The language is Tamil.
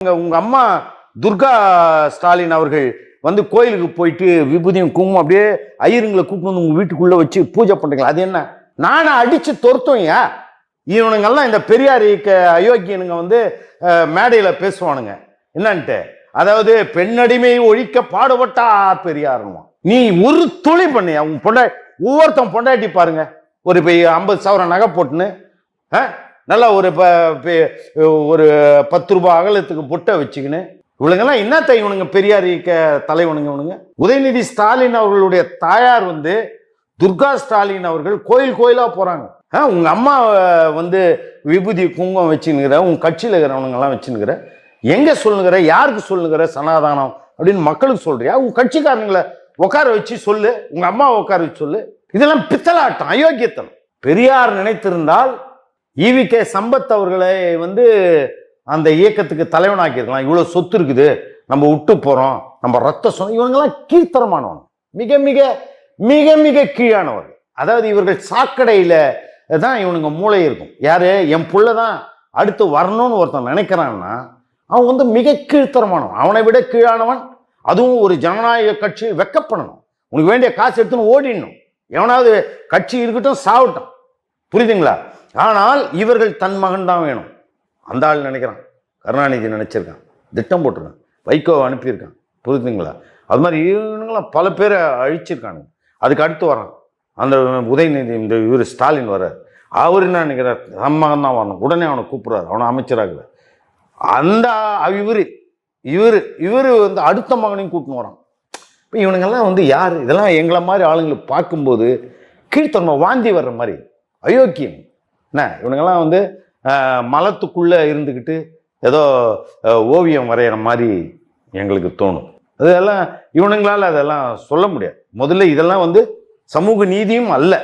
உங்க அம்மா துர்கா ஸ்டாலின் அவர்கள் வந்து கோயிலுக்கு போயிட்டு விபூதியும் குங்குமம் அப்படியே ஐயருங்களை கூப்பிட்டு வந்து உங்க வீட்டுக்குள்ள வச்சு பூஜை பண்றீங்களா? அது என்ன? நானும் அடிச்சு தொருத்தோங்க. இவனுங்கெல்லாம் இந்த பெரியார் அயோக்கியனுங்க வந்து மேடையில பேசுவானுங்க என்னன்ட்டு, அதாவது பெண்ணடிமை ஒழிக்க பாடுபட்டா பெரியாருமா. நீ ஒரு துளி பண்ணியா உன் ஒவ்வொருத்தன் பொண்டாட்டி பாருங்க, ஒரு 50,000 நகை போட்டுன்னு நல்லா ஒரு 10 ரூபாய் அகலத்துக்கு பொட்டை வச்சுக்கின்னு இவளுங்கெல்லாம் என்னத்த இவனுங்க பெரியார் தலைவனுங்க. இவனுங்க உதயநிதி ஸ்டாலின் அவர்களுடைய தாயார் வந்து துர்கா ஸ்டாலின் அவர்கள் கோயில் கோயிலா போறாங்க. உங்க அம்மா வந்து விபூதி குங்குமம் வச்சுன்னுக்கிற, உங்க கட்சியில் இருக்கிறவனுங்கெல்லாம் வச்சுன்னுக்கிற, எங்க சொல்லுங்கிற, யாருக்கு சொல்லுங்கிற சனாதானம் அப்படின்னு மக்களுக்கு சொல்றியா? உங்க கட்சிக்காரங்களை உட்கார வச்சு சொல்லு, உங்க அம்மாவை உட்கார வச்சு சொல்லு. இதெல்லாம் பித்தலாட்டம், அயோக்கியத்தனம். பெரியார் நினைத்திருந்தால் ஈவிகே சம்பத் அவர்களை வந்து அந்த இயக்கத்துக்கு தலைவனாக்கியிருக்கலாம். இவ்வளவு சொத்து இருக்குது, நம்ம விட்டு போறோம், நம்ம ரத்த சொந்தம். இவங்கெல்லாம் கீழ்த்தரமானவன், மிக மிக மிக மிக கீழானவர்கள். அதாவது இவர்கள் சாக்கடையில தான் இவனுங்க மூளை இருக்கும். யாரு? என் புள்ளதான் அடுத்து வரணும்னு ஒருத்தன் நினைக்கிறான்னா அவன் வந்து மிக கீழ்த்தரமானவன், அவனை விட கீழானவன். அதுவும் ஒரு ஜனநாயக கட்சி வெக்கப்படணும். உனக்கு வேண்டிய காசு எடுத்துன்னு ஓடிடணும். எவனாவது கட்சி இருக்கட்டும், சாவட்டும். புரியுதுங்களா? ஆனால் இவர்கள் தன் மகன் தான் வேணும். அந்த ஆள் நினைக்கிறான், கருணாநிதி நினைச்சிருக்கான், திட்டம் போட்டிருக்கான், வைகோவை அனுப்பியிருக்கான். புரியுதுங்களா? அது மாதிரி இவனுங்களாம் பல பேரை அழிச்சிருக்கானுங்க. அதுக்கு அடுத்து வரான் அந்த உதயநிதி, இந்த இவர் ஸ்டாலின் வர்றார். அவர் என்ன நினைக்கிறார்? தன் மகன் தான் வரணும். உடனே அவனை கூப்பிடுறாரு, அவனை அமைச்சராக. அந்த இவர் வந்து அடுத்த மகனையும் கூப்பிட்டு வரான். இப்போ இவனுங்கெல்லாம் வந்து யார்? இதெல்லாம் எங்களை மாதிரி ஆளுங்களை பார்க்கும்போது கீழ்த்தன்மை வாந்தி வர்ற மாதிரி அயோக்கியம். என்ன இவனுங்கெல்லாம் வந்து மலத்துக்குள்ளே இருந்துக்கிட்டு ஏதோ ஓவியம் வரைகிற மாதிரி எங்களுக்கு தோணும். அதெல்லாம் இவனுங்களால் அதெல்லாம் சொல்ல முடியாது. முதல்ல இதெல்லாம் வந்து சமூக நீதியும் அல்ல.